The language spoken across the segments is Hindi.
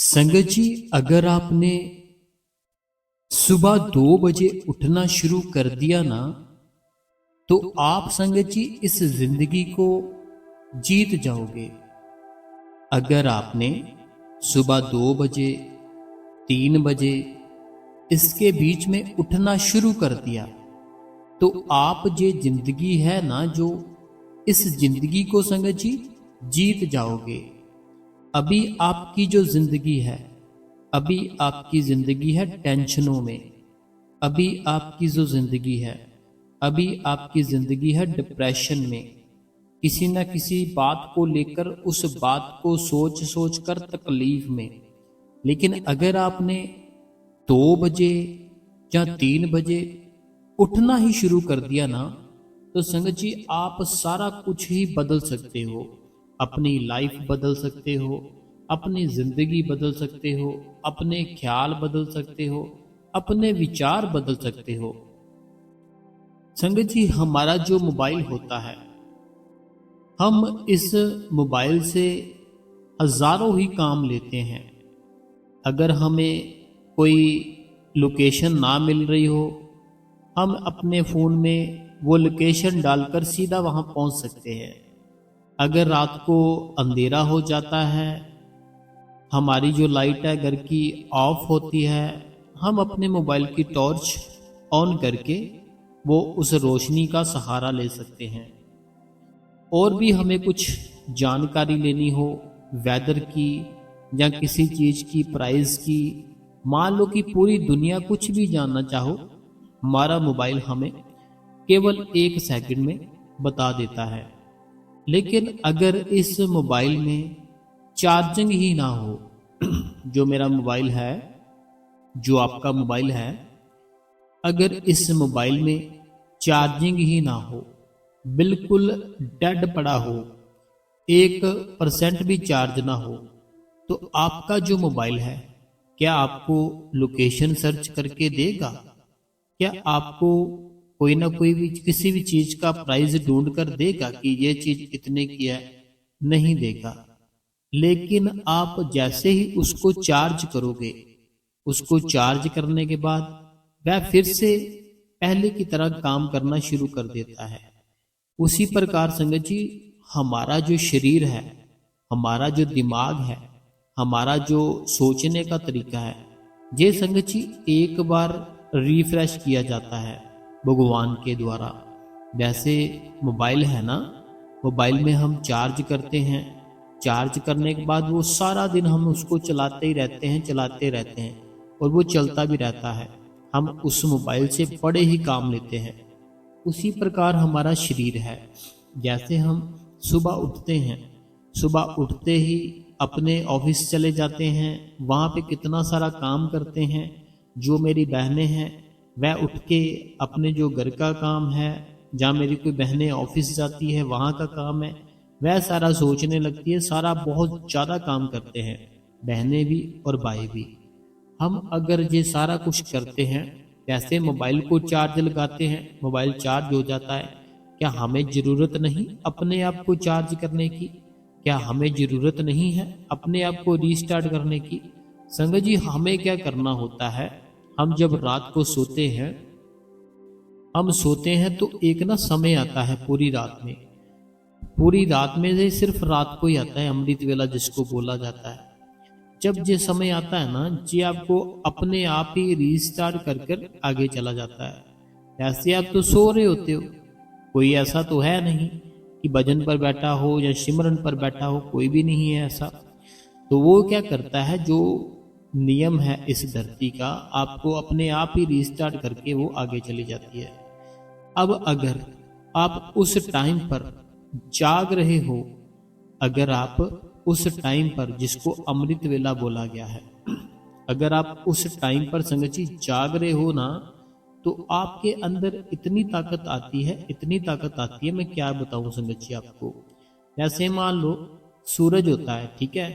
संगत जी, अगर आपने सुबह 2 बजे उठना शुरू कर दिया ना, तो आप संगत जी इस जिंदगी को जीत जाओगे। अगर आपने सुबह 2 बजे 3 बजे इसके बीच में उठना शुरू कर दिया, तो आप ये जिंदगी है ना, जो इस जिंदगी को संगत जी जीत जाओगे। अभी आपकी जो जिंदगी है, अभी आपकी जिंदगी है टेंशनों में। अभी आपकी जो जिंदगी है, अभी आपकी जिंदगी है डिप्रेशन में। किसी न किसी बात को लेकर उस बात को सोच सोच कर तकलीफ में। लेकिन अगर आपने 2 बजे या 3 बजे उठना ही शुरू कर दिया ना, तो संगत जी आप सारा कुछ ही बदल सकते हो। अपनी लाइफ बदल सकते हो, अपनी जिंदगी बदल सकते हो, अपने ख्याल बदल सकते हो, अपने विचार बदल सकते हो। संगत जी, हमारा जो मोबाइल होता है, हम इस मोबाइल से हजारों ही काम लेते हैं। अगर हमें कोई लोकेशन ना मिल रही हो, हम अपने फ़ोन में वो लोकेशन डालकर सीधा वहाँ पहुँच सकते हैं। अगर रात को अंधेरा हो जाता है, हमारी जो लाइट है घर की ऑफ होती है, हम अपने मोबाइल की टॉर्च ऑन करके वो उस रोशनी का सहारा ले सकते हैं। और भी हमें कुछ जानकारी लेनी हो वेदर की या किसी चीज़ की प्राइस की, मान लो कि पूरी दुनिया कुछ भी जानना चाहो, हमारा मोबाइल हमें केवल 1 सेकंड में बता देता है। लेकिन अगर इस मोबाइल में चार्जिंग ही ना हो, जो मेरा मोबाइल है, जो आपका मोबाइल है, अगर इस मोबाइल में चार्जिंग ही ना हो, बिल्कुल डेड पड़ा हो, 1% भी चार्ज ना हो, तो आपका जो मोबाइल है, क्या आपको लोकेशन सर्च करके देगा? क्या आपको कोई ना कोई भी किसी भी चीज का प्राइस ढूंढ कर देगा कि ये चीज इतने की है? नहीं देगा। लेकिन आप जैसे ही उसको चार्ज करोगे, उसको चार्ज करने के बाद वह फिर से पहले की तरह काम करना शुरू कर देता है। उसी प्रकार संगत जी, हमारा जो शरीर है, हमारा जो दिमाग है, हमारा जो सोचने का तरीका है, ये संगत जी एक बार रिफ्रेश किया जाता है भगवान के द्वारा। वैसे मोबाइल है ना, मोबाइल में हम चार्ज करते हैं, चार्ज करने के बाद वो सारा दिन हम उसको चलाते ही रहते हैं, चलाते रहते हैं, और वो चलता भी रहता है। हम उस मोबाइल से बड़े ही काम लेते हैं। उसी प्रकार हमारा शरीर है। जैसे हम सुबह उठते हैं, सुबह उठते ही अपने ऑफिस चले जाते हैं, वहाँ पे कितना सारा काम करते हैं। जो मेरी बहनें हैं, वह उठ के अपने जो घर का काम है, जहाँ मेरी कोई बहनें ऑफिस जाती है वहाँ का काम है, वह सारा सोचने लगती है। सारा बहुत ज़्यादा काम करते हैं, बहनें भी और भाई भी। हम अगर ये सारा कुछ करते हैं, जैसे मोबाइल को चार्ज लगाते हैं, मोबाइल चार्ज हो जाता है, क्या हमें ज़रूरत नहीं अपने आप को चार्ज करने की? क्या हमें ज़रूरत नहीं है अपने आप को रीस्टार्ट करने की? संगत जी, हमें क्या करना होता है, हम जब रात को सोते हैं, हम सोते हैं तो एक ना समय आता है पूरी रात में, पूरी रात में से सिर्फ रात को ही आता है अमृत वेला जिसको बोला जाता है। जब ये समय आता है ना जी, आपको अपने आप ही रीस्टार्ट कर कर आगे चला जाता है। ऐसे आप तो सो रहे होते हो, कोई ऐसा तो है नहीं कि भजन पर बैठा हो या सिमरन पर बैठा हो, कोई भी नहीं है ऐसा। तो वो क्या करता है, जो नियम है इस धरती का, आपको अपने आप ही रीस्टार्ट करके वो आगे चली जाती है। अब अगर आप उस टाइम पर जाग रहे हो, अगर आप उस टाइम पर जिसको अमृत वेला बोला गया है, अगर आप उस टाइम पर संगत जी जाग रहे हो ना, तो आपके अंदर इतनी ताकत आती है, इतनी ताकत आती है, मैं क्या बताऊं संगत जी आपको। जैसे मान लो सूरज होता है, ठीक है,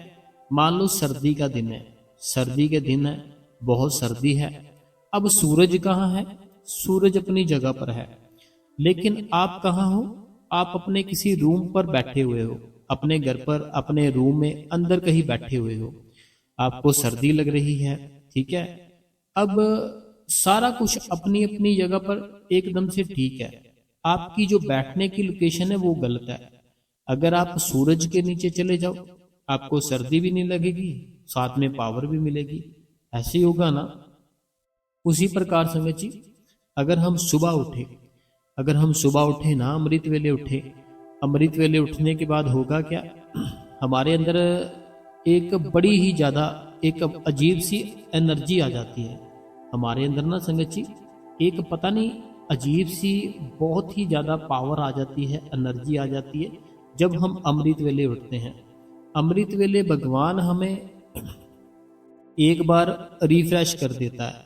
मान लो सर्दी का दिन है, सर्दी के दिन है, बहुत सर्दी है। अब सूरज कहाँ है? सूरज अपनी जगह पर है, लेकिन आप कहाँ हो? आप अपने किसी रूम पर बैठे हुए हो, अपने घर पर, अपने रूम में अंदर कहीं बैठे हुए हो। आपको सर्दी लग रही है, ठीक है। अब सारा कुछ अपनी अपनी जगह पर एकदम से ठीक है, आपकी जो बैठने की लोकेशन है वो गलत है। अगर आप सूरज के नीचे चले जाओ, आपको सर्दी भी नहीं लगेगी, साथ में पावर भी मिलेगी। ऐसे ही होगा ना। उसी प्रकार संगत जी, अगर हम सुबह उठे, अगर हम सुबह उठे ना, अमृत वेले उठे, अमृत वेले उठने के बाद होगा क्या, हमारे अंदर एक बड़ी ही ज़्यादा एक अजीब सी एनर्जी आ जाती है हमारे अंदर ना संगत जी। एक पता नहीं अजीब सी बहुत ही ज़्यादा पावर आ जाती है, एनर्जी आ जाती है जब हम अमृत वेले उठते हैं। अमृत वेले भगवान हमें एक बार रिफ्रेश कर देता है।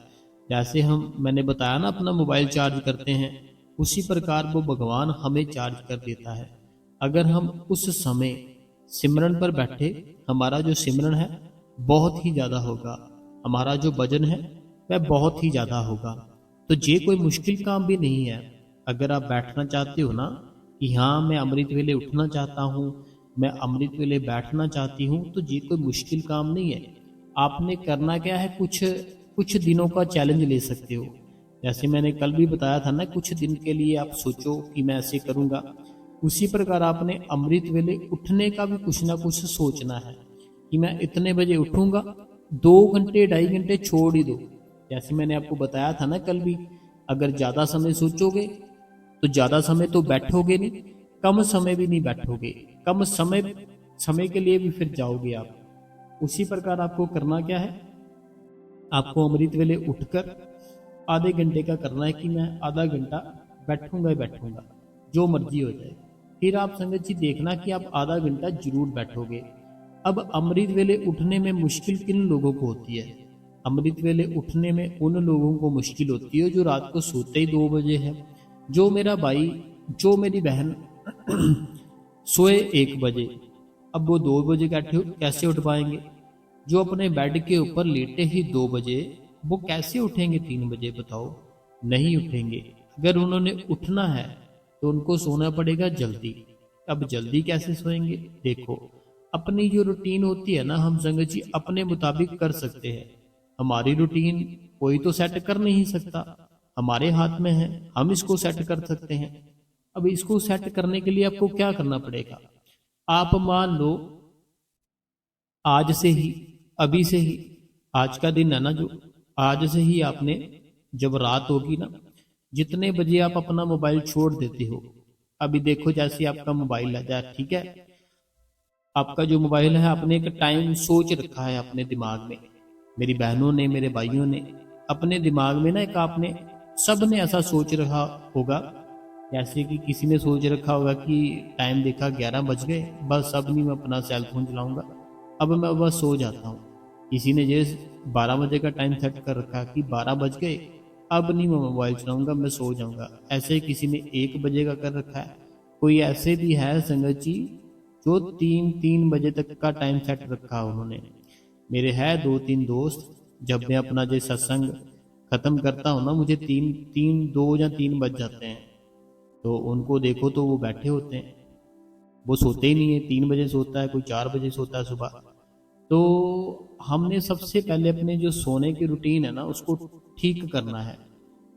जैसे मैंने बताया ना अपना मोबाइल चार्ज करते हैं, उसी प्रकार वो भगवान हमें चार्ज कर देता है। अगर हम उस समय सिमरन पर बैठे, हमारा जो सिमरन है बहुत ही ज़्यादा होगा, हमारा जो भजन है वह बहुत ही ज़्यादा होगा। तो ये कोई मुश्किल काम भी नहीं है। अगर आप बैठना चाहते हो ना कि हाँ मैं अमृत वेले उठना चाहता हूँ, मैं अमृत वेले बैठना चाहती हूँ, तो ये कोई मुश्किल काम नहीं है। आपने करना क्या है, कुछ कुछ दिनों का चैलेंज ले सकते हो। जैसे मैंने कल भी बताया था ना, कुछ दिन के लिए आप सोचो कि मैं ऐसे करूँगा। उसी प्रकार आपने अमृत वेले उठने का भी कुछ ना कुछ सोचना है कि मैं इतने बजे उठूँगा, 2 घंटे 2.5 घंटे छोड़ ही दो। जैसे मैंने आपको बताया था ना कल भी, अगर ज़्यादा समय सोचोगे तो ज़्यादा समय तो बैठोगे नहीं, कम समय भी नहीं बैठोगे, कम समय समय के लिए भी फिर जाओगे आप। उसी प्रकार आपको करना क्या है, आपको अमृत वेले उठकर आधे घंटे का करना है कि मैं आधा घंटा बैठूंगा ही बैठूंगा, जो मर्जी हो जाए। फिर आप संगत जी देखना कि आप आधा घंटा जरूर बैठोगे। अब अमृत वेले उठने में मुश्किल किन लोगों को होती है, अमृत वेले उठने में उन लोगों को मुश्किल होती है जो रात को सोते ही 2 बजे है। जो मेरा भाई, जो मेरी बहन सोए 1 बजे, अब वो 2 बजे कैसे उठ पाएंगे। जो अपने बेड के ऊपर लेटे ही 2 बजे, वो कैसे उठेंगे 3 बजे, बताओ। नहीं उठेंगे। अगर उन्होंने उठना है तो उनको सोना पड़ेगा जल्दी। अब जल्दी कैसे सोएंगे, देखो अपनी जो रूटीन होती है ना, हम संगत जी अपने मुताबिक कर सकते हैं। हमारी रूटीन कोई तो सेट कर नहीं सकता, हमारे हाथ में है, हम इसको सेट कर सकते हैं। अब इसको सेट करने के लिए आपको क्या करना पड़ेगा, आप मान लो आज से ही, अभी से ही, आज का दिन है ना जो, आज से ही आपने, जब रात होगी ना, जितने बजे आप अपना मोबाइल छोड़ देते हो, अभी देखो जैसे आपका मोबाइल आ जाए, ठीक है, आपका जो मोबाइल है आपने एक टाइम सोच रखा है अपने दिमाग में, मेरी बहनों ने, मेरे भाइयों ने अपने दिमाग में ना एक, आपने सब ने ऐसा सोच रखा होगा, जैसे कि किसी ने सोच रखा होगा कि टाइम देखा 11 बज गए, बस अब नहीं मैं अपना सेल फोन चलाऊंगा, अब मैं बस सो जाता हूँ। किसी ने ये 12 बजे का टाइम सेट कर रखा कि 12 बज गए, अब नहीं मैं मोबाइल चलाऊंगा, मैं सो जाऊंगा। ऐसे ही किसी ने 1 बजे का कर रखा है। कोई ऐसे भी है संगत जी जो 3-3 बजे तक का टाइम सेट रखा उन्होंने। मेरे है 2-3 दोस्त, जब मैं अपना जो सत्संग खत्म करता हूँ ना, मुझे 2 या 3 बज जाते हैं, तो उनको देखो तो वो बैठे होते हैं, वो सोते ही नहीं है, 3 बजे सोता है, कोई 4 बजे सोता है सुबह। तो हमने सबसे पहले अपने जो सोने की रूटीन है ना उसको ठीक करना है।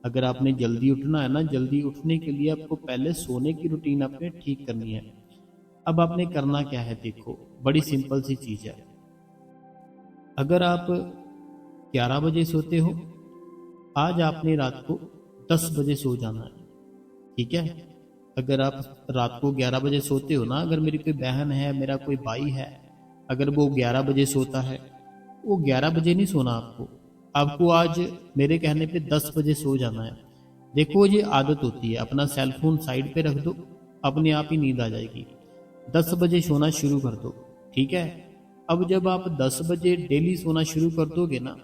अगर आपने जल्दी उठना है ना, जल्दी उठने के लिए आपको पहले सोने की रूटीन आपने ठीक करनी है। अब आपने करना क्या है, देखो बड़ी सिंपल सी चीज़ है। अगर आप 11 बजे सोते हो, आज आपने रात को 10 बजे सो जाना है, ठीक है। अगर आप रात को 11 बजे सोते हो ना, अगर मेरी कोई बहन है, मेरा कोई भाई है, अगर वो 11 बजे सोता है, वो 11 बजे नहीं सोना आपको, आपको आज मेरे कहने पे 10 बजे सो जाना है। देखो ये आदत होती है, अपना सेल फोन साइड पे रख दो, अपने आप ही नींद आ जाएगी। 10 बजे सोना शुरू कर दो, ठीक है। अब जब आप 10 बजे डेली सोना शुरू कर दोगे ना,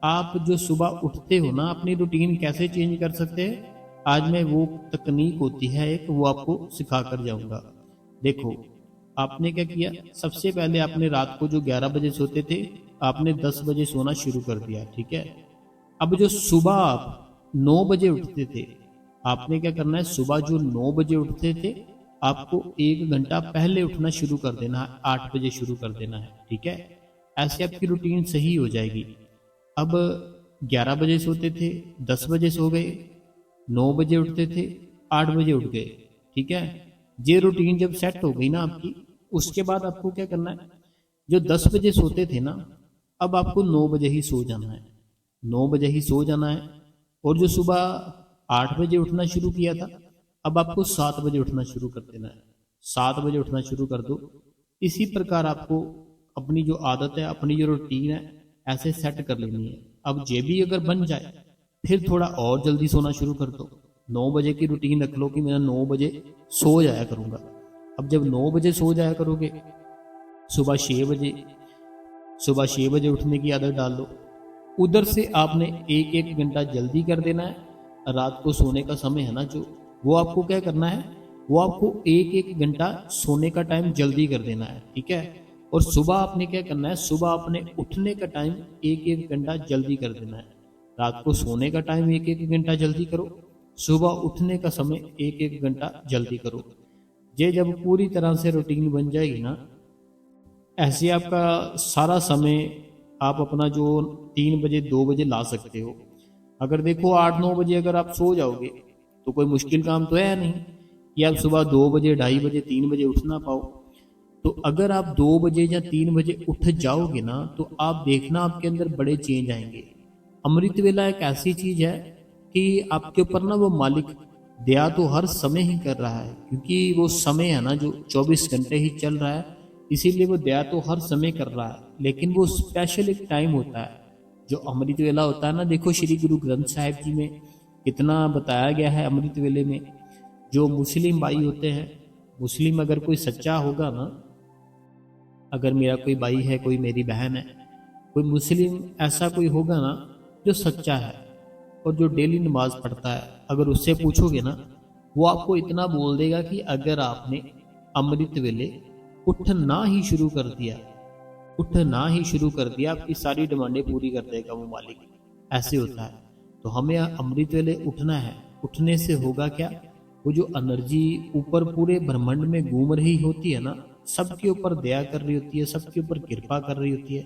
आप जो सुबह उठते हो ना, अपनी रूटीन कैसे चेंज कर सकते हैं, आज मैं वो तकनीक होती है एक, वो आपको सिखा कर जाऊंगा। देखो आपने क्या किया, सबसे पहले आपने रात को जो 11 बजे सोते थे, आपने 10 बजे सोना शुरू कर दिया, ठीक है। अब जो सुबह आप 9 बजे उठते थे, आपने क्या करना है, सुबह जो 9 बजे उठते थे, आपको 1 घंटा पहले उठना शुरू कर देना है, 8 बजे शुरू कर देना है, ठीक है। ऐसे आपकी रूटीन सही हो जाएगी। अब 11 बजे सोते थे, 10 बजे सो गए, 9 बजे उठते थे, 8 बजे उठ गए, ठीक है। ये रूटीन जब सेट हो गई ना आपकी, उसके बाद आपको क्या करना है, जो 10 बजे सोते थे ना, अब आपको 9 बजे ही सो जाना है, 9 बजे ही सो जाना है। और जो सुबह 8 बजे उठना शुरू किया था, अब आपको 7 बजे उठना शुरू कर देना है, 7 बजे उठना शुरू कर दो। इसी प्रकार आपको अपनी जो आदत है, अपनी जो रूटीन है, ऐसे सेट कर लेनी है। अब ये भी अगर बन जाए, फिर थोड़ा और जल्दी सोना शुरू कर दो। 9 बजे की रूटीन रख लो कि मैं 9 बजे सो जाया करूंगा। अब जब 9 बजे सो जाया करोगे, सुबह 6 बजे सुबह 6 बजे उठने की आदत डाल लो। उधर से आपने एक एक घंटा जल्दी कर देना है। रात को सोने का समय है ना जो, वो आपको क्या करना है, वो आपको एक एक घंटा सोने का टाइम जल्दी कर देना है, ठीक है। और सुबह आपने क्या करना है, सुबह अपने उठने का टाइम एक एक घंटा जल्दी कर देना है। रात को सोने का टाइम एक एक घंटा जल्दी करो, सुबह उठने का समय एक एक घंटा जल्दी करो। ये जब पूरी तरह से रूटीन बन जाएगी ना, ऐसे आपका सारा समय आप अपना जो 3 बजे 2 बजे ला सकते हो। अगर देखो 8 9 बजे अगर आप सो जाओगे तो कोई मुश्किल काम तो है नहीं कि आप सुबह 2 बजे 2:30 बजे 3 बजे उठ ना पाओ। तो अगर आप 2 बजे या 3 बजे उठ जाओगे ना, तो आप देखना आपके अंदर बड़े चेंज आएंगे। अमृत वेला एक ऐसी चीज है कि आपके ऊपर ना वो मालिक दया तो हर समय ही कर रहा है, क्योंकि वो समय है ना जो 24 घंटे ही चल रहा है, इसीलिए वो दया तो हर समय कर रहा है। लेकिन वो स्पेशल एक टाइम होता है जो अमृत वेला होता है ना। देखो श्री गुरु ग्रंथ साहिब जी में कितना बताया गया है अमृत वेले में। जो मुस्लिम भाई होते हैं, मुस्लिम अगर कोई सच्चा होगा ना, अगर मेरा कोई भाई है, कोई मेरी बहन है, कोई मुस्लिम ऐसा कोई होगा ना जो सच्चा है और जो डेली नमाज पढ़ता है, अगर उससे पूछोगे ना, वो आपको इतना बोल देगा कि अगर आपने अमृत वेले उठना ही शुरू कर दिया, उठना ही शुरू कर दिया, आपकी सारी डिमांडें पूरी कर देगा वो मालिक। ऐसे होता है। तो हमें अमृत वेले उठना है। उठने से होगा क्या, वो जो एनर्जी ऊपर पूरे ब्रह्मांड में घूम रही होती है ना, सबके ऊपर दया कर रही होती है, सबके ऊपर कृपा कर रही होती है।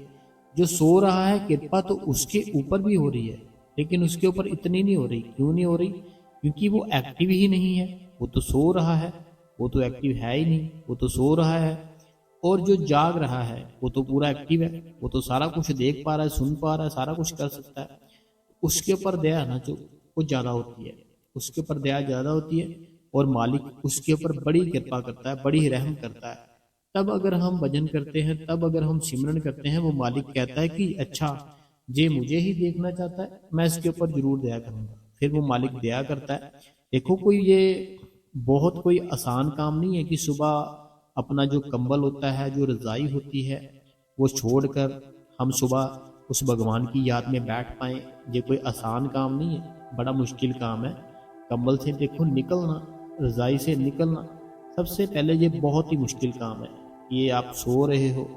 जो सो रहा है, कृपा तो उसके ऊपर भी हो रही है, लेकिन उसके ऊपर इतनी नहीं हो रही। क्यों नहीं हो रही? क्योंकि वो एक्टिव ही नहीं है। वो तो सो रहा है, वो तो एक्टिव है ही नहीं, वो तो सो रहा है। और जो जाग रहा है वो तो पूरा एक्टिव है, वो तो सारा कुछ देख पा रहा है, सुन पा रहा है, सारा कुछ कर सकता है। उसके ऊपर दया ना जो वो ज्यादा होती है, उसके ऊपर दया ज्यादा होती है, और मालिक उसके ऊपर बड़ी कृपा करता है, बड़ी रहम करता है। तब अगर हम भजन करते हैं, तब अगर हम सिमरन करते हैं, वो मालिक कहता है कि अच्छा, जे मुझे ही देखना चाहता है, मैं इसके ऊपर जरूर दया करूंगा। फिर वो मालिक दया करता है। देखो कोई ये बहुत कोई आसान काम नहीं है कि सुबह अपना जो कंबल होता है, जो रजाई होती है, वो छोड़कर हम सुबह उस भगवान की याद में बैठ पाए। ये कोई आसान काम नहीं है, बड़ा मुश्किल काम है। कंबल से देखो निकलना, रजाई से निकलना, सबसे पहले ये बहुत ही मुश्किल काम है। ये आप सो रहे हो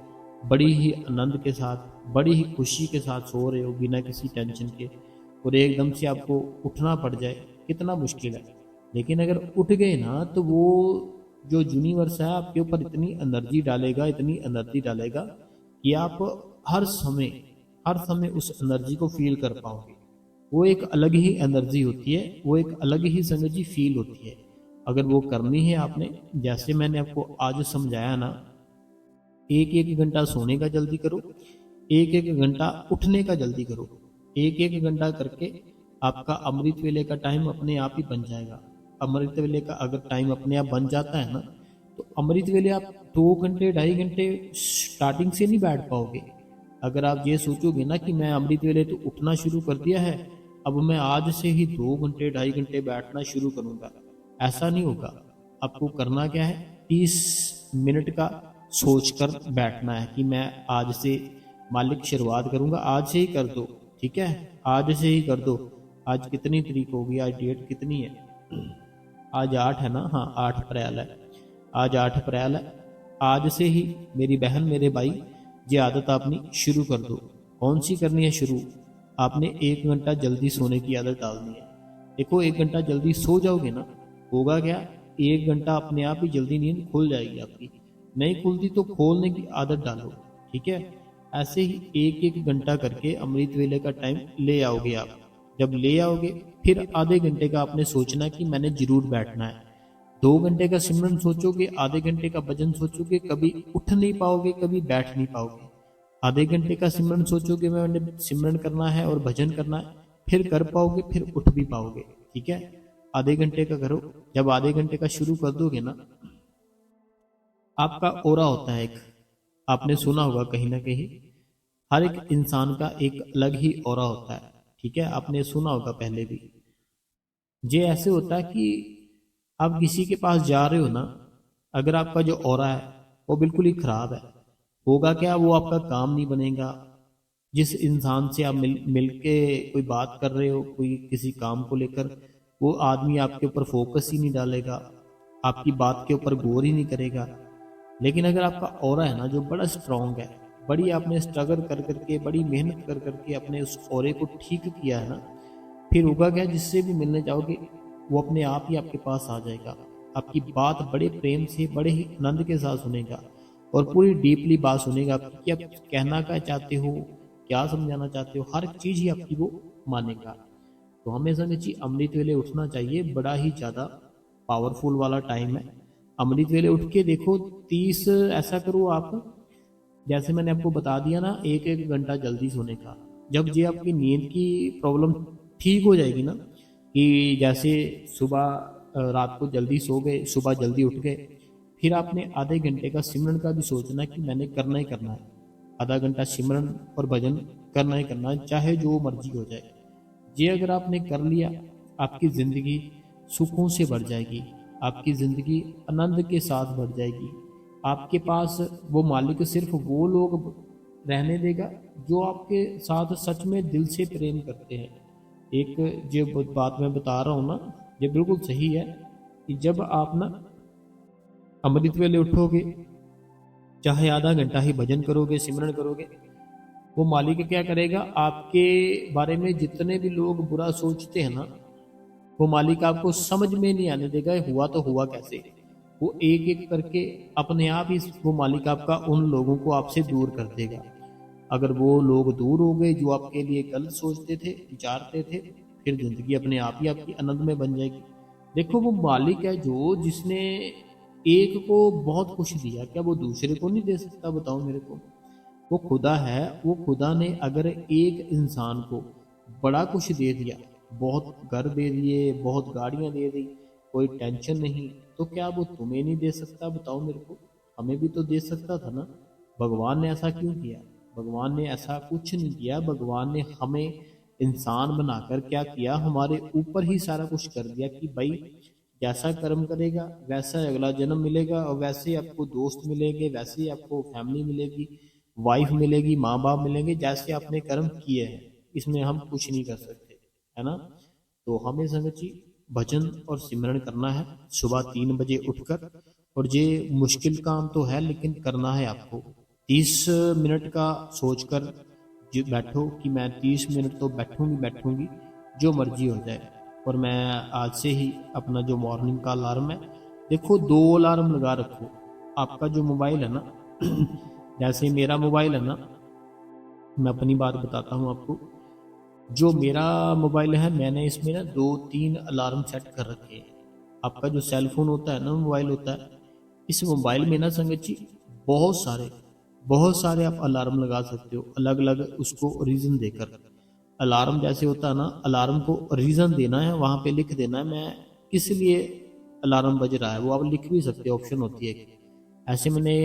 बड़ी ही आनंद के साथ, बड़ी ही खुशी के साथ सो रहे हो बिना किसी टेंशन के, और एकदम से आपको उठना पड़ जाए, कितना मुश्किल है। लेकिन अगर उठ गए ना, तो वो जो यूनिवर्स है आपके ऊपर इतनी एनर्जी डालेगा, इतनी एनर्जी डालेगा कि आप हर समय उस एनर्जी को फील कर पाओगे। वो एक अलग ही एनर्जी होती है, वो एक अलग ही एनर्जी फील होती है। अगर वो करनी है आपने, जैसे मैंने आपको आज समझाया ना, एक एक घंटा सोने का जल्दी करो, एक एक घंटा उठने का जल्दी करो। एक एक घंटा करके आपका अमृत वेले का टाइम अपने आप ही बन जाएगा। अमृत वेले का अगर टाइम अपने आप बन जाता है ना, तो अमृत वेले आप 2 घंटे 2.5 घंटे स्टार्टिंग से नहीं बैठ पाओगे। अगर आप ये सोचोगे ना कि मैं अमृत वेले तो उठना शुरू कर दिया है, अब मैं आज से ही 2 घंटे 2.5 घंटे बैठना शुरू करूंगा, ऐसा नहीं होगा। आपको करना क्या है, 30 मिनट का सोचकर बैठना है कि मैं आज से मालिक शुरुआत करूंगा, आज से ही कर दो, ठीक है, आज से ही कर दो। आज कितनी तारीख होगी, आज डेट कितनी है, आज 8 है ना, हाँ 8 अप्रैल है, आज 8 अप्रैल है। आज से ही मेरी बहन मेरे भाई ये आदत आपने शुरू कर दो। कौन सी करनी है शुरू? आपने 1 घंटा जल्दी सोने की आदत डालनी है। देखो 1 घंटा जल्दी सो जाओगे ना, होगा क्या, 1 घंटा अपने आप ही जल्दी नींद खुल जाएगी आपकी। नहीं खुलती तो खोलने की आदत डालो, ठीक है। ऐसे ही एक एक घंटा करके अमृत वेले का टाइम ले आओगे आप। जब ले आओगे फिर आधे घंटे का आपने सोचना कि मैंने जरूर बैठना है। 2 घंटे का सिमरन सोचोगे, आधे घंटे का भजन सोचोगे, कभी उठ नहीं पाओगे, कभी बैठ नहीं पाओगे। आधे घंटे का सिमरन सोचोगे मैंने सिमरन करना है और भजन करना है, फिर कर पाओगे, फिर उठ भी पाओगे। ठीक है, आधे घंटे का करो। जब आधे घंटे का शुरू कर दोगे ना, आपका ओरा होता है एक, आपने सुना होगा कहीं ना कहीं, हर एक इंसान का एक अलग ही ओरा होता है। ठीक है, आपने सुना होगा पहले भी। ये ऐसे होता है कि आप किसी के पास जा रहे हो ना, अगर आपका जो ओरा है वो बिल्कुल ही खराब है, होगा क्या, वो आपका काम नहीं बनेगा। जिस इंसान से आप मिल के कोई बात कर रहे हो, कोई किसी काम को लेकर, वो आदमी आपके ऊपर फोकस ही नहीं डालेगा, आपकी बात के ऊपर गौर ही नहीं करेगा। लेकिन अगर आपका ऑरा है ना जो बड़ा स्ट्रांग है, बड़ी आपने स्ट्रगल कर करके, बड़ी मेहनत कर करके अपने उस ऑरे को ठीक किया है ना, फिर होगा क्या, जिससे भी मिलने जाओगे वो अपने आप ही आपके पास आ जाएगा, आपकी बात बड़े प्रेम से, बड़े ही आनंद के साथ सुनेगा और पूरी डीपली बात सुनेगा आपकी कि आप कहना क्या चाहते हो, क्या समझाना चाहते हो, हर चीज ही आपकी वो मानेगा। तो हमें समझ चाहिए अमृत वेले उठना चाहिए, बड़ा ही ज़्यादा पावरफुल वाला टाइम है। अमृत वेले उठ के देखो, 30 ऐसा करो आप, जैसे मैंने आपको बता दिया ना, एक एक घंटा जल्दी सोने का। जब ये आपकी नींद की प्रॉब्लम ठीक हो जाएगी ना, कि जैसे सुबह रात को जल्दी सो गए, सुबह जल्दी उठ गए, फिर आपने आधे घंटे का सिमरन का भी सोचना कि मैंने करना ही करना है। आधा घंटा सिमरन और भजन करना ही करना है, चाहे जो मर्जी हो जाए। ये अगर आपने कर लिया, आपकी ज़िंदगी सुखों से भर जाएगी, आपकी ज़िंदगी आनंद के साथ भर जाएगी। आपके पास वो मालिक सिर्फ वो लोग रहने देगा जो आपके साथ सच में दिल से प्रेम करते हैं। एक जो बात मैं बता रहा हूँ ना, ये बिल्कुल सही है कि जब आप ना अमृत वेले उठोगे, चाहे आधा घंटा ही भजन करोगे, सिमरन करोगे, वो मालिक क्या करेगा, आपके बारे में जितने भी लोग बुरा सोचते हैं ना, वो मालिक आपको समझ में नहीं आने देगा हुआ तो हुआ कैसे। वो एक एक करके अपने आप ही वो मालिक आपका उन लोगों को आपसे दूर कर देगा। अगर वो लोग दूर हो गए जो आपके लिए गलत सोचते थे, विचारते थे, फिर जिंदगी अपने आप ही आपकी आनंद में बन जाएगी। देखो, वो मालिक है जो, जिसने एक को बहुत कुछ दिया, क्या वो दूसरे को नहीं दे सकता? बताओ मेरे को। वो खुदा है, वो खुदा ने अगर एक इंसान को बड़ा कुछ दे दिया, बहुत घर दे दिए, बहुत गाड़ियां दे दी, कोई टेंशन नहीं, तो क्या वो तुम्हें नहीं दे सकता? बताओ मेरे को। हमें भी तो दे सकता था ना। भगवान ने ऐसा क्यों किया? भगवान ने ऐसा कुछ नहीं किया। भगवान ने हमें इंसान बनाकर क्या किया, हमारे ऊपर ही सारा कुछ कर दिया कि भाई जैसा कर्म करेगा वैसा अगला जन्म मिलेगा, और वैसे ही आपको दोस्त मिलेंगे, वैसे ही आपको फैमिली मिलेगी, वाइफ मिलेगी, माँ बाप मिलेंगे, जैसे आपने कर्म किए हैं। इसमें हम कुछ नहीं कर सकते, है ना। तो हमें समझिए भजन और सिमरन करना है सुबह 3 बजे उठकर। और ये मुश्किल काम तो है, लेकिन करना है आपको। 30 मिनट का सोचकर जो बैठो कि मैं 30 मिनट तो बैठूंगी, जो मर्जी हो जाए। और मैं आज से ही अपना जो मॉर्निंग का अलार्म है, देखो 2 अलार्म लगा रखो। आपका जो मोबाइल है ना जैसे मेरा मोबाइल है ना, मैं अपनी बात बताता हूँ आपको। जो मेरा मोबाइल है, मैंने इसमें ना 2-3 अलार्म सेट कर रखे हैं। आपका जो सेल फोन होता है ना, मोबाइल होता है, इस मोबाइल में ना संगत जी बहुत सारे आप अलार्म लगा सकते हो, अलग अलग उसको रीज़न देकर। अलार्म जैसे होता है ना, अलार्म को रीज़न देना है, वहाँ पे लिख देना है मैं किस लिए अलार्म बज रहा है, वो आप लिख भी सकते हो, ऑप्शन होती है। ऐसे मैंने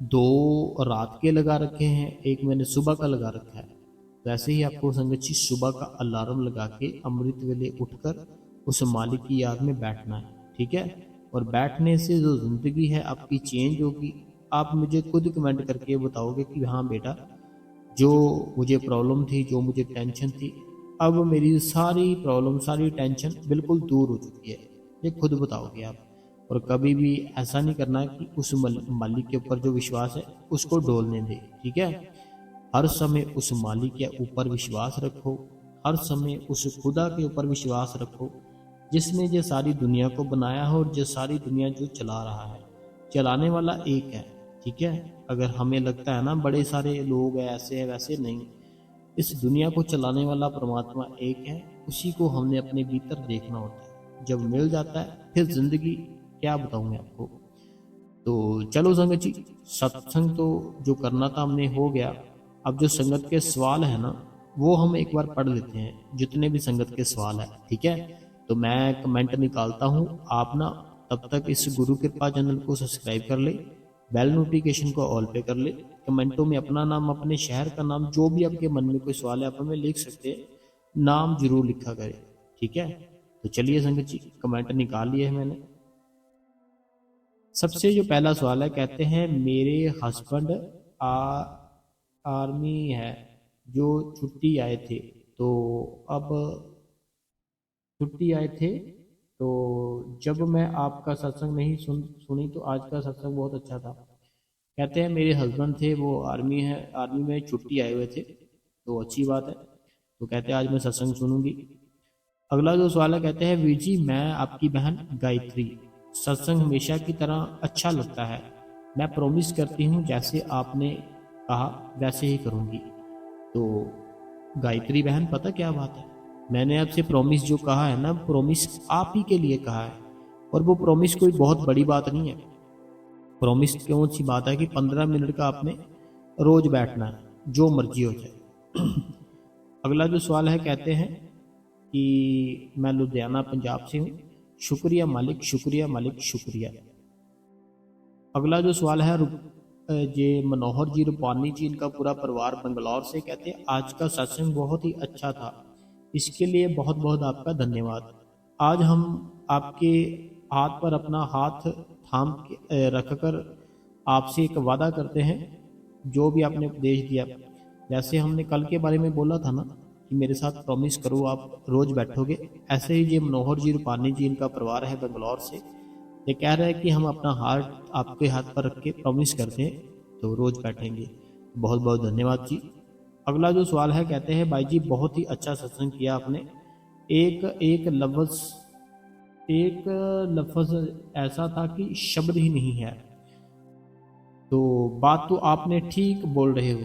2 रात के लगा रखे हैं, एक मैंने सुबह का लगा रखा है। वैसे ही आपको संगत जी सुबह का अलार्म लगा के अमृत वेले उठकर उस मालिक की याद में बैठना है। ठीक है, और बैठने से जो जिंदगी है आपकी चेंज होगी। आप मुझे खुद कमेंट करके बताओगे कि हाँ बेटा, जो मुझे प्रॉब्लम थी, जो मुझे टेंशन थी, अब मेरी सारी प्रॉब्लम, सारी टेंशन बिल्कुल दूर हो चुकी है। ये खुद बताओगे आप। और कभी भी ऐसा नहीं करना है कि उस मालिक के ऊपर जो विश्वास है उसको डोलने दे। ठीक है, हर समय उस मालिक के ऊपर विश्वास रखो, हर समय उस खुदा के ऊपर विश्वास रखो, जिसने ये सारी दुनिया को बनाया हो और ये सारी दुनिया जो चला रहा है, चलाने वाला एक है। ठीक है, अगर हमें लगता है ना बड़े सारे लोग हैं, ऐसे हैं वैसे, नहीं। इस दुनिया को चलाने वाला परमात्मा एक है, उसी को हमने अपने भीतर देखना होता है। जब मिल जाता है फिर जिंदगी क्या बताऊं मैं आपको। तो चलो संगत जी, सत्संग तो जो करना था हमने हो गया। अब जो संगत के सवाल है ना, वो हम एक बार पढ़ लेते हैं, जितने भी संगत के सवाल है, ठीक है। तो मैं कमेंट निकालता हूँ, आप ना तब तक इस गुरु कृपा चैनल को सब्सक्राइब कर ले, बेल नोटिफिकेशन को ऑल पे कर ले। कमेंटों में अपना नाम, अपने शहर का नाम, जो भी आपके मन में कोई सवाल है आप हमें लिख सकते हैं, नाम जरूर लिखा करें, ठीक है। तो चलिए संगत जी, कमेंट निकाल लिए है मैंने। सबसे जो पहला सवाल है, कहते हैं मेरे हस्बैंड आर्मी है, जो छुट्टी आए थे, तो अब छुट्टी आए थे, तो जब मैं आपका सत्संग नहीं सुनी तो आज का सत्संग बहुत अच्छा था। कहते हैं मेरे हस्बैंड थे, वो आर्मी में छुट्टी आए हुए थे, तो अच्छी बात है। तो कहते हैं आज मैं सत्संग सुनूंगी। अगला जो सवाल है, कहते हैं वीर जी मैं आपकी बहन गायत्री, सत्संग हमेशा की तरह अच्छा लगता है, मैं प्रॉमिस करती हूँ जैसे आपने कहा वैसे ही करूँगी। तो गायत्री बहन, पता क्या बात है, मैंने आपसे प्रॉमिस जो कहा है ना, प्रॉमिस आप ही के लिए कहा है, और वो प्रॉमिस कोई बहुत बड़ी बात नहीं है। प्रॉमिस क्यों सी बात है कि 15 मिनट का आपने रोज बैठना है, जो मर्जी हो जाए। अगला जो सवाल है, कहते हैं कि मैं लुधियाना पंजाब से हूँ, शुक्रिया मालिक, शुक्रिया मालिक, शुक्रिया। अगला जो सवाल है, जे मनोहर जी रूपानी जी, इनका पूरा परिवार बंगलौर से, कहते हैं आज का सत्संग बहुत ही अच्छा था, इसके लिए बहुत बहुत आपका धन्यवाद। आज हम आपके हाथ पर अपना हाथ थाम के रखकर आपसे एक वादा करते हैं, जो भी आपने उपदेश दिया, जैसे हमने कल के बारे में बोला था ना कि मेरे साथ प्रॉमिस करो आप रोज बैठोगे, ऐसे ही ये मनोहर जी रूपानी जी, इनका परिवार है बंगलौर से, ये कह रहे हैं कि हम अपना हाथ आपके हाथ पर रख के प्रॉमिस करते हैं, तो रोज बैठेंगे। बहुत बहुत धन्यवाद जी। अगला जो सवाल है, कहते हैं भाई जी बहुत ही अच्छा सत्संग किया आपने, एक एक लफ्ज ऐसा था कि शब्द ही नहीं है। तो बात तो आपने ठीक बोल रहे हो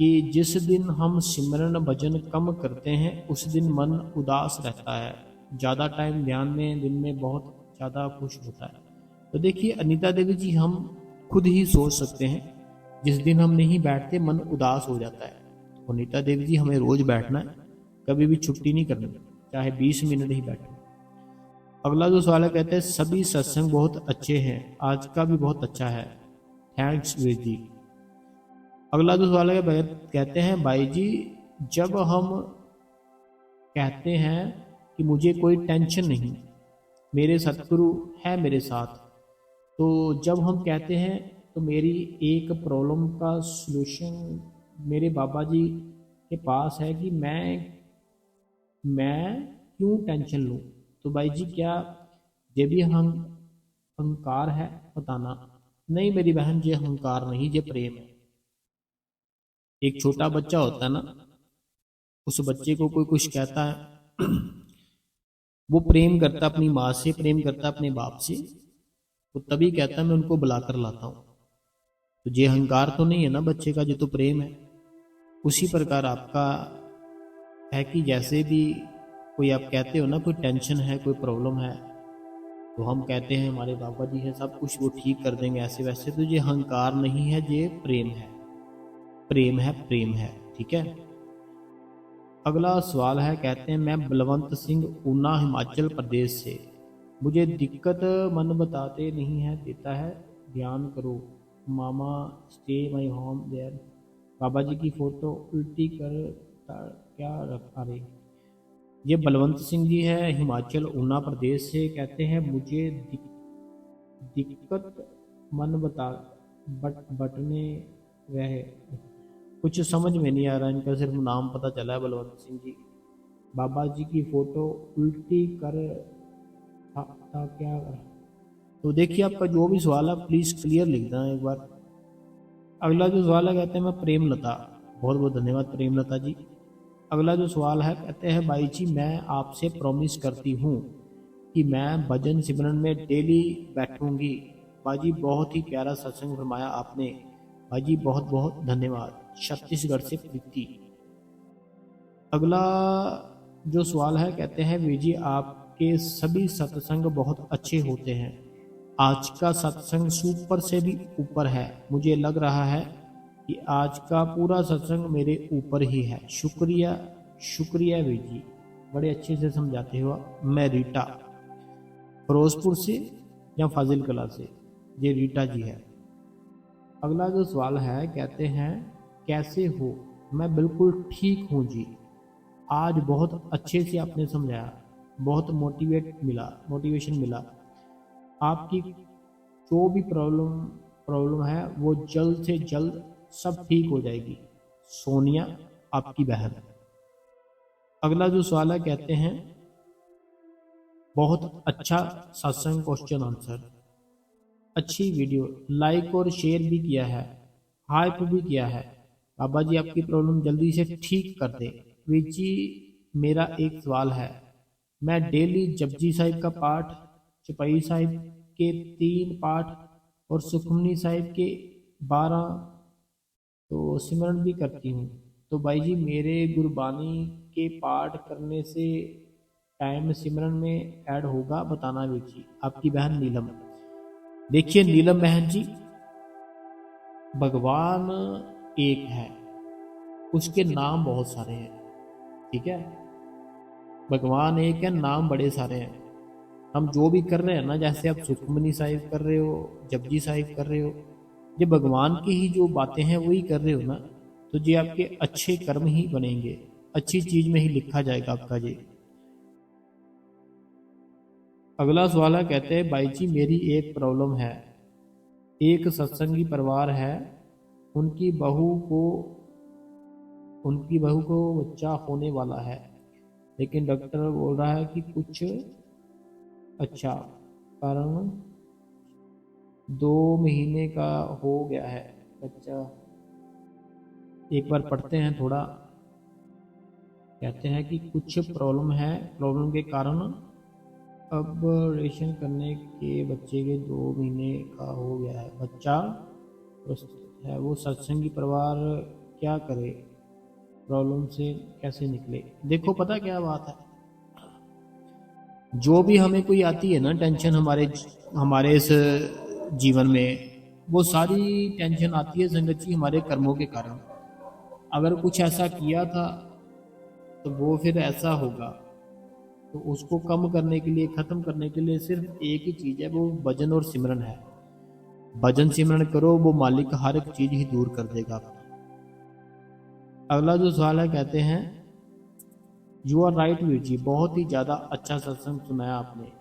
कि जिस दिन हम सिमरन भजन कम करते हैं उस दिन मन उदास रहता है, ज़्यादा टाइम ध्यान में दिन में बहुत ज़्यादा खुश होता है। तो देखिए अनीता देवी जी, हम खुद ही सोच सकते हैं, जिस दिन हम नहीं बैठते मन उदास हो जाता है। तो अनीता देवी जी, हमें रोज बैठना है, कभी भी छुट्टी नहीं करनी, चाहे 20 मिनट ही बैठे। अगला जो सवाल है, कहते हैं सभी सत्संग बहुत अच्छे हैं, आज का भी बहुत अच्छा है, थैंक्स वीर जी। अगला जो सवाल है, कहते हैं भाई जी जब हम कहते हैं कि मुझे कोई टेंशन नहीं, मेरे सतगुरु है मेरे साथ, तो जब हम कहते हैं तो मेरी एक प्रॉब्लम का सलूशन मेरे बाबा जी के पास है कि मैं क्यों टेंशन लूं। तो भाई जी, क्या ये भी हम अहंकार है, बताना। नहीं मेरी बहन, ये अहंकार नहीं, ये प्रेम है। एक छोटा बच्चा होता है ना, उस बच्चे को कोई कुछ कहता है, वो प्रेम करता अपनी माँ से, प्रेम करता अपने बाप से, वो तभी कहता है मैं उनको बुलाकर लाता हूँ। तो ये अहंकार तो नहीं है ना बच्चे का, ये तो प्रेम है। उसी प्रकार आपका है कि जैसे भी कोई आप कहते हो ना कोई टेंशन है, कोई प्रॉब्लम है, तो हम कहते हैं हमारे बाबा जी हैं, सब कुछ वो ठीक कर देंगे ऐसे वैसे। तो ये अहंकार नहीं है, ये प्रेम है, प्रेम है, प्रेम है, ठीक है। अगला सवाल है, कहते हैं मैं बलवंत सिंह, ऊना हिमाचल प्रदेश से, मुझे दिक्कत मन बताते नहीं है देता है, ध्यान करो मामा, स्टे माई होम देयर। बाबा जी की फोटो उल्टी कर क्या रखा रे। ये बलवंत सिंह जी है, हिमाचल ऊना प्रदेश से, कहते हैं मुझे दिक्कत मन बता बटने रहे। कुछ समझ में नहीं आ रहा, इनका सिर्फ नाम पता चला है बलवंत सिंह जी। बाबा जी की फोटो उल्टी कर था क्या। तो देखिए आपका जो भी सवाल है प्लीज क्लियर लिख देना एक बार। अगला जो सवाल है, कहते हैं मैं प्रेमलता, बहुत बहुत धन्यवाद प्रेमलता जी। अगला जो सवाल है, कहते हैं भाई जी मैं आपसे प्रॉमिस करती हूँ कि मैं भजन सिमरन में डेली बैठूंगी। बाजी बहुत ही प्यारा सत्संग फरमाया आपने, भाई जी बहुत बहुत धन्यवाद। छत्तीसगढ़ से प्रीति। अगला जो सवाल है, कहते हैं वीर जी आपके सभी सत्संग बहुत अच्छे होते हैं, आज का सत्संग सुपर से भी ऊपर है, मुझे लग रहा है कि आज का पूरा सत्संग मेरे ऊपर ही है। शुक्रिया शुक्रिया वीर जी, बड़े अच्छे से समझाते हो। मैं रीटा फिरोजपुर से या फाजिल कला से, ये रीटा जी है। अगला जो सवाल है, कहते हैं कैसे हो, मैं बिल्कुल ठीक हूँ जी, आज बहुत अच्छे से आपने समझाया, बहुत मोटिवेशन मिला। आपकी जो भी प्रॉब्लम है वो जल्द से जल्द सब ठीक हो जाएगी। सोनिया आपकी बहन। अगला जो सवाल है, कहते हैं बहुत अच्छा सत्संग, क्वेश्चन आंसर, अच्छी वीडियो, लाइक और शेयर भी किया है, हाइप भी किया है। बाबा जी आपकी प्रॉब्लम जल्दी से ठीक कर दे। वीर जी मेरा एक सवाल है, मैं डेली जपजी साहिब का पाठ, चौपाई साहिब के 3 पाठ और सुखमनी साहिब के 12 तो सिमरन भी करती हूँ, तो भाई जी मेरे गुरबानी के पाठ करने से टाइम सिमरन में ऐड होगा, बताना वीर जी। आपकी बहन नीलम। देखिए नीलम बहन जी, भगवान एक है, उसके नाम बहुत सारे हैं, ठीक है। भगवान एक है, नाम बड़े सारे हैं। हम जो भी कर रहे हैं ना, जैसे आप सुखमनी साहिब कर रहे हो, जपजी साहिब कर रहे हो, ये भगवान की ही जो बातें हैं वही कर रहे हो ना, तो ये आपके अच्छे कर्म ही बनेंगे, अच्छी चीज में ही लिखा जाएगा आपका ये। अगला सवाल है, कहते हैं भाई जी मेरी एक प्रॉब्लम है, एक सत्संगी परिवार है, उनकी बहू को बच्चा होने वाला है, लेकिन डॉक्टर बोल रहा है कि कुछ अच्छा कारण 2 महीने का हो गया है बच्चा। एक बार पढ़ते हैं थोड़ा। कहते हैं कि कुछ प्रॉब्लम है, प्रॉब्लम के कारण अब ऑपरेशन करने के बच्चे के 2 महीने का हो गया है, बच्चा प्रस्तुत है, वो सत्संगी परिवार क्या करे, प्रॉब्लम से कैसे निकले। देखो पता क्या बात है, जो भी हमें कोई आती है ना टेंशन हमारे इस जीवन में, वो सारी टेंशन आती है संगत जी हमारे कर्मों के कारण। अगर कुछ ऐसा किया था तो वो फिर ऐसा होगा, तो उसको कम करने के लिए, खत्म करने के लिए सिर्फ एक ही चीज है, वो भजन और सिमरन है। भजन सिमरन करो, वो मालिक हर एक चीज ही दूर कर देगा। अगला जो सवाल है, कहते हैं you are right Veer ji, बहुत ही ज़्यादा अच्छा सत्संग सुनाया आपने,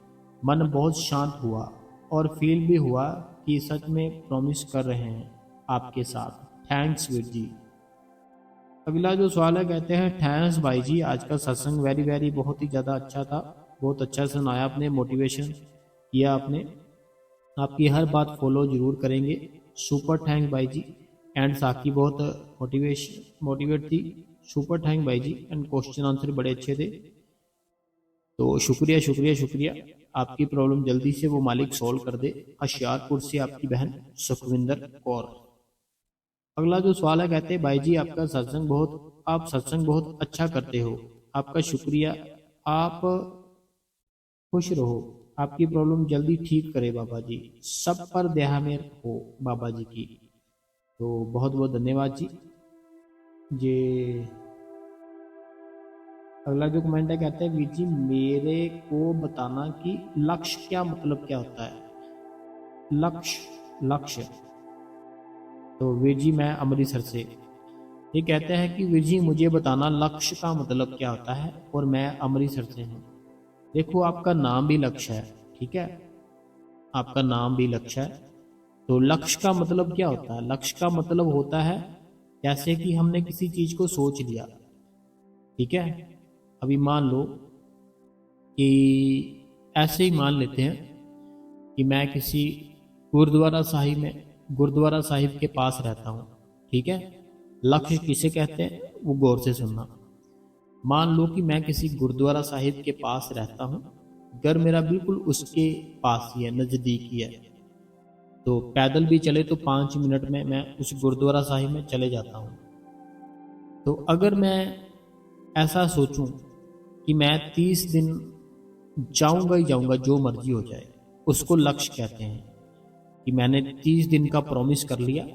मन बहुत शांत हुआ और फील भी हुआ कि सच में प्रॉमिस कर रहे हैं आपके साथ। थैंक्स वीर जी। अगला जो सवाल है, कहते हैं थैंक्स भाई जी, आज का सत्संग वेरी वेरी बहुत ही ज़्यादा अच्छा था, बहुत अच्छा सुनाया आपने, मोटिवेशन किया आपने, आपकी हर बात फॉलो जरूर करेंगे। सुपर थैंक भाई जी। एंड साकी बहुत मोटिवेट थी। सुपर थैंक भाई जी, एंड क्वेश्चन आंसर बड़े अच्छे थे, तो शुक्रिया शुक्रिया शुक्रिया। आपकी प्रॉब्लम जल्दी से वो मालिक सॉल्व कर दे। होशियारपुर से आपकी बहन सुखविंदर कौर। अगला जो सवाल है, कहते हैं भाई जी आप सत्संग बहुत अच्छा करते हो, आपका शुक्रिया, आप खुश रहो, आपकी प्रॉब्लम जल्दी ठीक करे बाबा जी, सब पर दया में हो बाबा जी की। तो बहुत बहुत धन्यवाद जी। ये अगला जो कमेंट है, कहते हैं वीर जी मेरे को बताना कि लक्ष्य क्या मतलब क्या होता है। लक्ष्य तो वीर जी मैं अमृतसर से, ये कहते हैं कि वीर जी मुझे बताना लक्ष्य का मतलब क्या होता है, और मैं अमृतसर से हूँ। देखो आपका नाम भी लक्ष्य है, ठीक है, आपका नाम भी लक्ष्य है, तो लक्ष्य का मतलब क्या होता है। लक्ष्य का मतलब होता है जैसे कि हमने किसी चीज को सोच लिया, ठीक है। अभी मान लो कि ऐसे ही मान लेते हैं कि मैं किसी गुरुद्वारा साहिब के पास रहता हूँ, ठीक है। लक्ष्य किसे कहते हैं, वो गौर से सुनना। मान लो कि मैं किसी गुरुद्वारा साहिब के पास रहता हूँ, घर मेरा बिल्कुल उसके पास ही है, नजदीक ही है, तो पैदल भी चले तो 5 मिनट में मैं उस गुरुद्वारा साहिब में चले जाता हूँ। तो अगर मैं ऐसा सोचूं कि मैं 30 दिन जाऊंगा ही जाऊंगा, जो मर्जी हो जाए, उसको लक्ष्य कहते हैं। कि मैंने 30 दिन का प्रॉमिस कर लिया।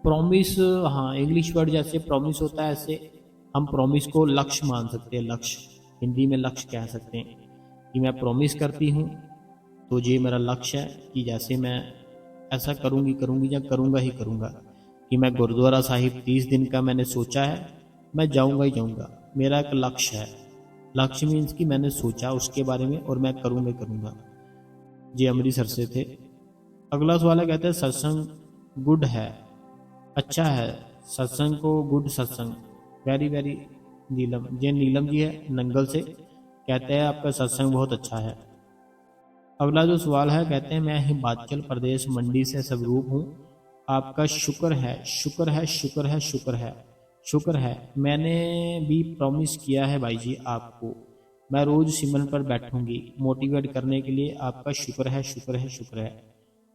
प्रॉमिस, हाँ, इंग्लिश वर्ड जैसे प्रॉमिस होता है, ऐसे हम प्रॉमिस को लक्ष्य मान सकते हैं। लक्ष्य, हिंदी में लक्ष्य कह सकते हैं कि मैं प्रॉमिस करती हूँ तो ये मेरा लक्ष्य है कि जैसे मैं ऐसा करूँगी या करूँगा ही करूँगा, कि मैं गुरुद्वारा साहिब 30 दिन का मैंने सोचा है, मैं जाऊँगा ही जाऊँगा। मेरा एक लक्ष्य है। लक्ष्य मीन्स कि मैंने सोचा उसके बारे में और मैं करूँगा ही करूँगा। ये अमृतसर से थे। अगला सवाल है, कहते हैं सत्संग गुड है, अच्छा है सत्संग को, गुड सत्संग, वेरी वेरी नीलम। ये नीलम जी है नंगल से, कहते हैं आपका सत्संग बहुत अच्छा है। अगला जो सवाल है, कहते हैं मैं हिमाचल प्रदेश मंडी से स्वरूप हूँ, आपका शुक्र है, शुक्र है, शुक्र है, शुक्र है, शुक्र है। मैंने भी प्रॉमिस किया है भाई जी आपको, मैं रोज सिमरन पर बैठूंगी मोटिवेट करने के लिए। आपका शुक्र है, शुक्र है, शुक्र है।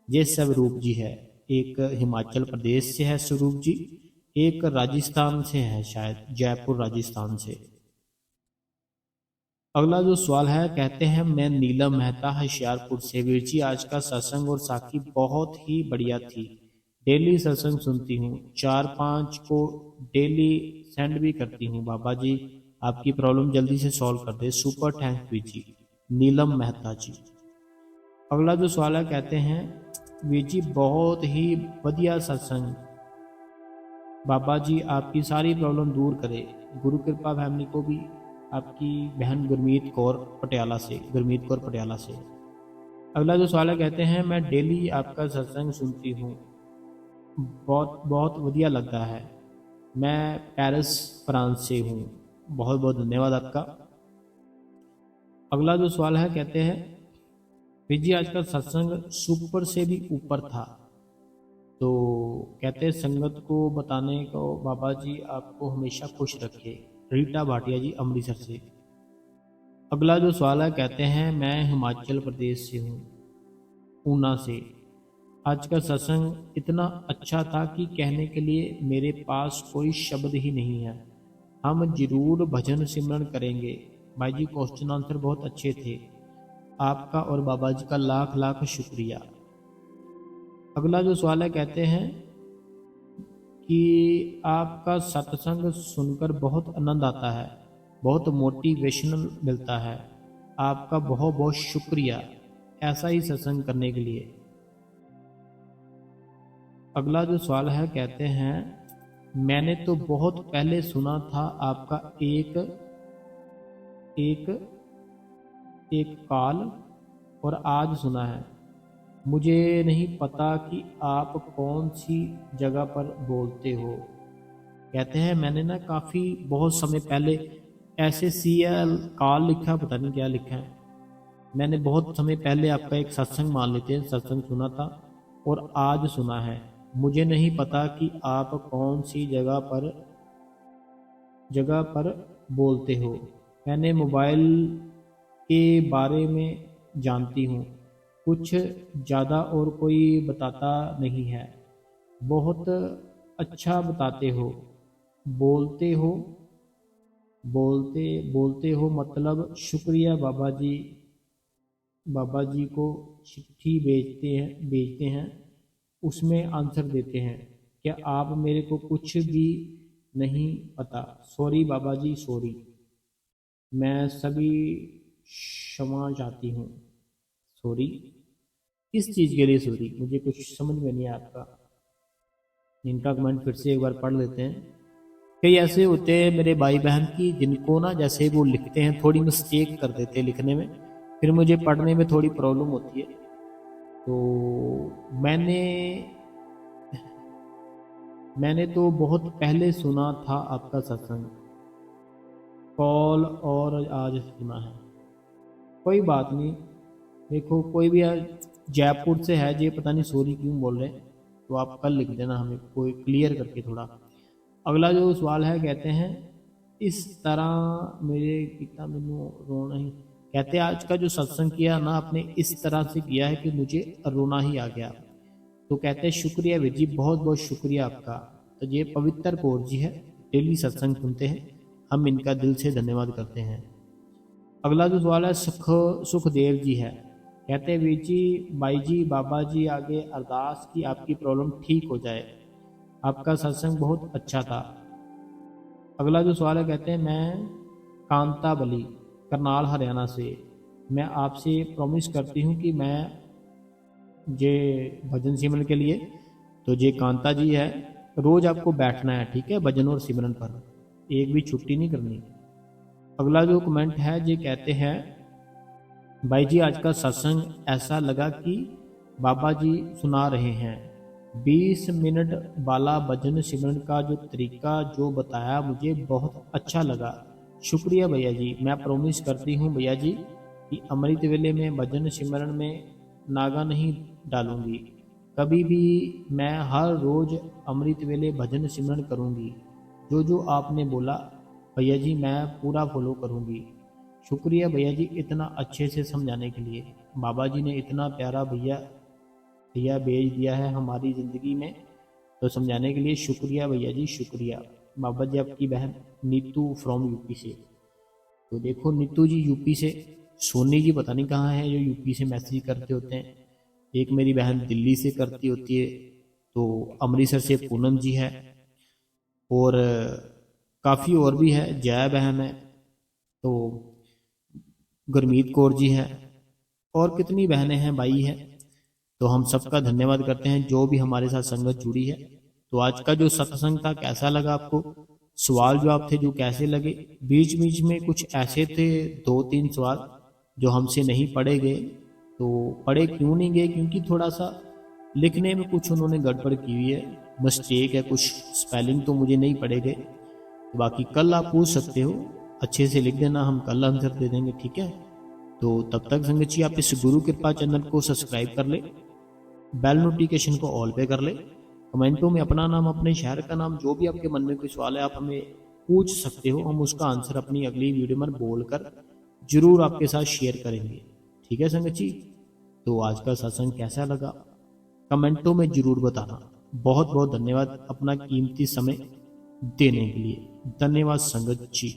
ये स्वरूप जी है, एक हिमाचल प्रदेश से है स्वरूप जी, एक राजस्थान से है, शायद जयपुर राजस्थान से। अगला जो सवाल है, कहते हैं मैं नीलम मेहता होशियारपुर से, वीर जी आज का सत्संग और साखी बहुत ही बढ़िया थी, डेली सत्संग सुनती हूँ, 4-5 को डेली सेंड भी करती हूँ। बाबा जी आपकी प्रॉब्लम जल्दी से सॉल्व कर दे, सुपर थैंक्स वीर जी, नीलम मेहता जी। अगला जो सवाल है, कहते हैं वीर जी बहुत ही बढ़िया सत्संग, बाबा जी आपकी सारी प्रॉब्लम दूर करे, गुरु कृपा फैमिली को भी। आपकी बहन गुरमीत कौर पटियाला से, गुरमीत कौर पटियाला से। अगला जो सवाल है, कहते हैं मैं डेली आपका सत्संग सुनती हूँ, बहुत बहुत बढ़िया लगता है, मैं पेरिस फ्रांस से हूँ, बहुत बहुत धन्यवाद आपका। अगला जो सवाल है, कहते हैं वीर जी आज का सत्संग सुपर से भी ऊपर था, तो कहते हैं संगत को बताने को बाबा जी आपको हमेशा खुश रखे, रीटा भाटिया जी अमृतसर से। अगला जो सवाल है, कहते हैं मैं हिमाचल प्रदेश से हूँ, ऊना से, आज का सत्संग इतना अच्छा था कि कहने के लिए मेरे पास कोई शब्द ही नहीं है, हम जरूर भजन सिमरन करेंगे। भाई जी क्वेश्चन आंसर बहुत अच्छे थे, आपका और बाबा जी का लाख लाख शुक्रिया। अगला जो सवाल है, कहते हैं कि आपका सत्संग सुनकर बहुत आनंद आता है, बहुत मोटिवेशनल मिलता है, आपका बहुत बहुत शुक्रिया ऐसा ही सत्संग करने के लिए। अगला जो सवाल है, कहते हैं मैंने तो बहुत पहले सुना था आपका एक एक एक कॉल और आज सुना है, मुझे नहीं पता कि आप कौन सी जगह पर बोलते हो। कहते हैं मैंने ना काफ़ी बहुत समय पहले ऐसे CL कॉल लिखा, पता नहीं क्या लिखा है, मैंने बहुत समय पहले आपका एक सत्संग मान लेते हैं, सत्संग सुना था और आज सुना है, मुझे नहीं पता कि आप कौन सी जगह पर बोलते हो। मैंने मोबाइल के बारे में जानती हूँ, कुछ ज़्यादा और कोई बताता नहीं है, बहुत अच्छा बताते हो, बोलते हो, बोलते बोलते हो मतलब शुक्रिया बाबा जी। बाबा जी को चिट्ठी भेजते हैं उसमें आंसर देते हैं, क्या आप मेरे को कुछ भी नहीं पता, सॉरी बाबा जी सॉरी, मैं सभी क्षमा चाहती हूँ। सॉरी किस चीज़ के लिए सॉरी, मुझे कुछ समझ में नहीं आया आपका। इनका कमेंट फिर से एक बार पढ़ लेते हैं। कई ऐसे होते हैं मेरे भाई बहन की जिनको ना जैसे वो लिखते हैं थोड़ी मिस्टेक कर देते हैं लिखने में, फिर मुझे पढ़ने में थोड़ी प्रॉब्लम होती है। तो मैंने तो बहुत पहले सुना था आपका सत्संग, कॉल और आज सुना है, कोई बात नहीं। देखो कोई भी जयपुर से है, ये पता नहीं सॉरी क्यों बोल रहे हैं, तो आप कल लिख देना हमें कोई क्लियर करके थोड़ा। अगला जो सवाल है, कहते हैं इस तरह मेरे पिता मैनू रोना ही, कहते हैं आज का जो सत्संग किया ना आपने इस तरह से किया है कि मुझे रोना ही आ गया, तो कहते हैं शुक्रिया वीर जी, बहुत बहुत शुक्रिया आपका। तो ये पवित्र कौर जी है, डेली सत्संग सुनते हैं, हम इनका दिल से धन्यवाद करते हैं। अगला जो सवाल है सुखदेव जी है, कहते हैं वीर जी भाई जी बाबा जी आगे अरदास की आपकी प्रॉब्लम ठीक हो जाए, आपका सत्संग बहुत अच्छा था। अगला जो सवाल है, कहते हैं मैं कांता बली करनाल हरियाणा से, मैं आपसे प्रॉमिस करती हूँ कि मैं जे भजन सिमरन के लिए, तो जे कांता जी है रोज आपको बैठना है, ठीक है, भजन और सिमरन पर, एक भी छुट्टी नहीं करनी। अगला जो कमेंट है जी कहते हैं भाई जी आज का सत्संग ऐसा लगा कि बाबा जी सुना रहे हैं, 20 मिनट वाला भजन सिमरन का जो तरीका जो बताया मुझे बहुत अच्छा लगा, शुक्रिया भैया जी। मैं प्रॉमिस करती हूँ भैया जी कि अमृत वेले में भजन सिमरन में नागा नहीं डालूंगी, कभी भी मैं हर रोज अमृत वेले भजन सिमरन करूंगी, जो जो आपने बोला भैया जी मैं पूरा फॉलो करूंगी। शुक्रिया भैया जी इतना अच्छे से समझाने के लिए, बाबा जी ने इतना प्यारा भैया भैया भेज दिया है हमारी ज़िंदगी में, तो समझाने के लिए शुक्रिया भैया जी, शुक्रिया। बाबा जी आपकी बहन नीतू फ्रॉम यूपी से, तो देखो नीतू जी यूपी से, सोनी जी पता नहीं कहाँ है जो यूपी से मैसेज करते होते हैं, एक मेरी बहन दिल्ली से करती होती है, तो अमृतसर से पूनम जी है, और काफ़ी और भी है, जया बहन है, तो गुरमीत कौर जी है, और कितनी बहनें हैं भाई हैं। तो हम सबका धन्यवाद करते हैं जो भी हमारे साथ संगत जुड़ी है। तो आज का जो सत्संग था कैसा लगा आपको, सवाल जवाब थे जो कैसे लगे, बीच बीच में कुछ ऐसे थे 2-3 सवाल जो हमसे नहीं पढ़े गए, तो पढ़े क्यों नहीं गए, क्योंकि थोड़ा सा लिखने में कुछ उन्होंने गड़बड़ की हुई है, मिस्टेक है, कुछ स्पेलिंग तो मुझे नहीं पढ़े गए। बाकी कल आप पूछ सकते हो, अच्छे से लिख देना, हम कल आंसर दे देंगे, ठीक है। तो तब तक संगत जी आप इस गुरु कृपा चैनल को सब्सक्राइब कर ले, बेल नोटिफिकेशन को ऑल पे कर ले, कमेंटों में अपना नाम अपने शहर का नाम जो भी आपके मन में कोई सवाल है आप हमें पूछ सकते हो, हम उसका आंसर अपनी अगली वीडियो में बोलकर जरूर आपके साथ शेयर करेंगे, ठीक है संगत जी। तो आज का सत्संग कैसा लगा कमेंटों में जरूर बताना। बहुत बहुत धन्यवाद अपना कीमती समय देने के लिए, धन्यवाद संगत जी।